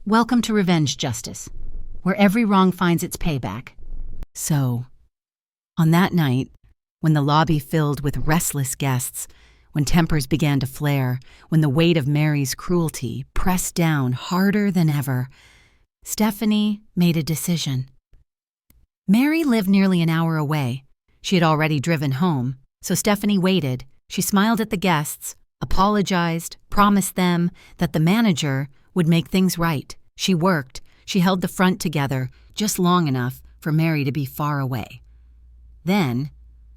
Welcome to Revenge Justice, where every wrong finds its payback. So, on that night, when the lobby filled with restless guests, when tempers began to flare, when the weight of Mary's cruelty pressed down harder than ever, Stephanie made a decision. Mary lived nearly an hour away. She had already driven home, so Stephanie waited. She smiled at the guests, apologized, promised them that the manager would make things right. She worked. She held the front together just long enough for Mary to be far away. Then,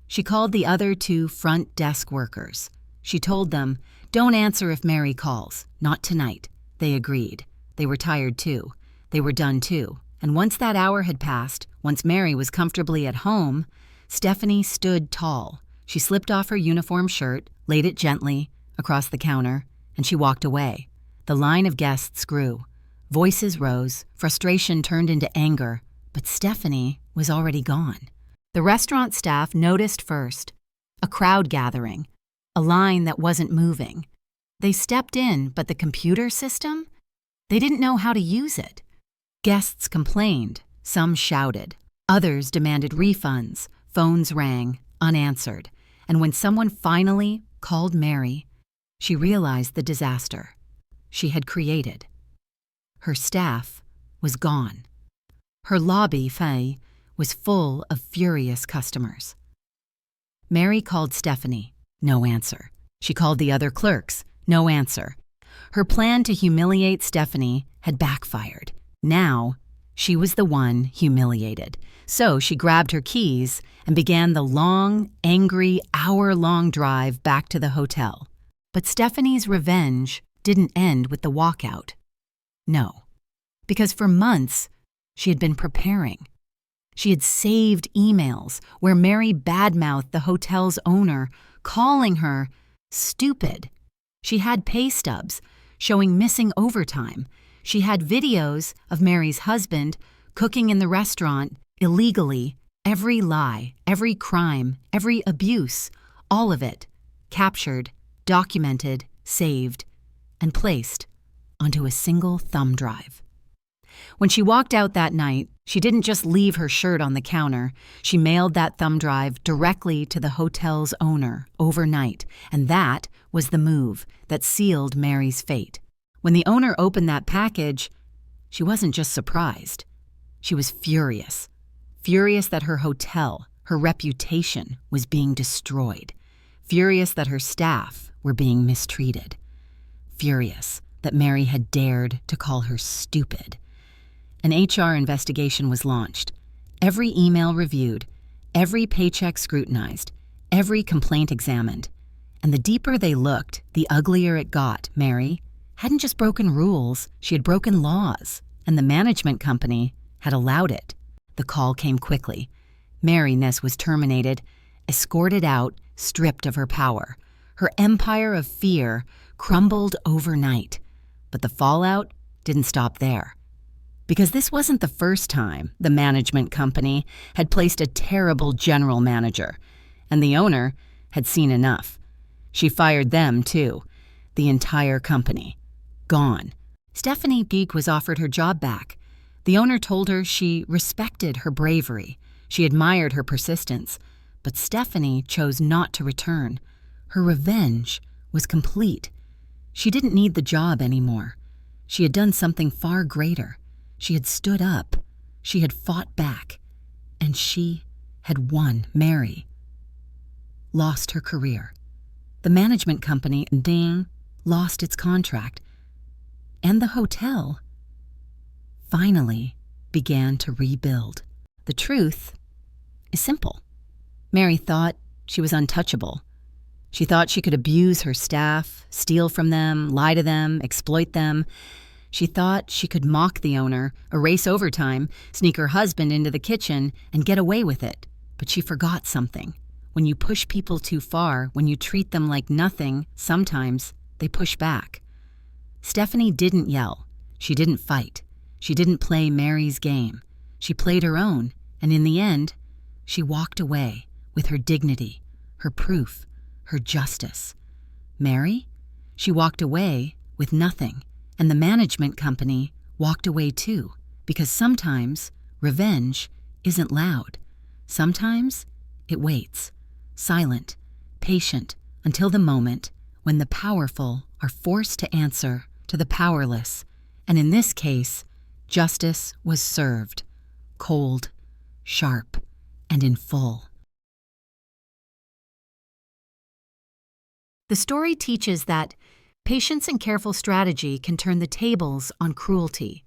she called the other two front desk workers. She told them, "Don't answer if Mary calls. Not tonight." They agreed. They were tired too. They were done too. And once that hour had passed, once Mary was comfortably at home, Stephanie stood tall. She slipped off her uniform shirt, laid it gently across the counter, and she walked away. The line of guests grew. Voices rose, frustration turned into anger, but Stephanie was already gone. The restaurant staff noticed first. A crowd gathering, a line that wasn't moving. They stepped in, but the computer system? They didn't know how to use it. Guests complained, some shouted, others demanded refunds, phones rang, unanswered, and when someone finally called Mary, she realized the disaster she had created. Her staff was gone. Her lobby, was full of furious customers. Mary called Stephanie, no answer. She called the other clerks, no answer. Her plan to humiliate Stephanie had backfired. Now, she was the one humiliated. So she grabbed her keys and began the long, angry, hour-long drive back to the hotel. But Stephanie's revenge didn't end with the walkout. No, because for months, she had been preparing. She had saved emails where Mary badmouthed the hotel's owner, calling her stupid. She had pay stubs showing missing overtime. She had videos of Mary's husband cooking in the restaurant illegally. Every lie, every crime, every abuse, all of it captured, documented, saved, and placed onto a single thumb drive. When she walked out that night, she didn't just leave her shirt on the counter. She mailed that thumb drive directly to the hotel's owner overnight, and that was the move that sealed Mary's fate. When the owner opened that package, she wasn't just surprised. She was furious. Furious that her hotel, her reputation, was being destroyed. Furious that her staff were being mistreated. Furious that Mary had dared to call her stupid. An HR investigation was launched. Every email reviewed, every paycheck scrutinized, every complaint examined. And the deeper they looked, the uglier it got. Mary hadn't just broken rules, she had broken laws, and the management company had allowed it. The call came quickly. Mary Ness was terminated, escorted out, stripped of her power. Her empire of fear crumbled overnight. But the fallout didn't stop there. Because this wasn't the first time the management company had placed a terrible general manager, and the owner had seen enough. She fired them, too. The entire company. Gone. Stephanie Peake was offered her job back. The owner told her she respected her bravery. She admired her persistence. But Stephanie chose not to return. Her revenge was complete. She didn't need the job anymore. She had done something far greater. She had stood up. She had fought back. And she had won. Mary lost her career. The management company, lost its contract. And the hotel finally began to rebuild. The truth is simple. Mary thought she was untouchable. She thought she could abuse her staff, steal from them, lie to them, exploit them. She thought she could mock the owner, erase overtime, sneak her husband into the kitchen, and get away with it. But she forgot something. When you push people too far, when you treat them like nothing, sometimes they push back. Stephanie didn't yell. She didn't fight. She didn't play Mary's game. She played her own, and in the end, she walked away with her dignity, her proof, her justice. Mary? She walked away with nothing, and the management company walked away too, because sometimes revenge isn't loud. Sometimes it waits, silent, patient, until the moment when the powerful are forced to answer to the powerless. And in this case, justice was served, cold, sharp, and in full. The story teaches that patience and careful strategy can turn the tables on cruelty.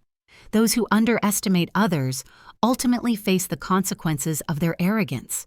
Those who underestimate others ultimately face the consequences of their arrogance.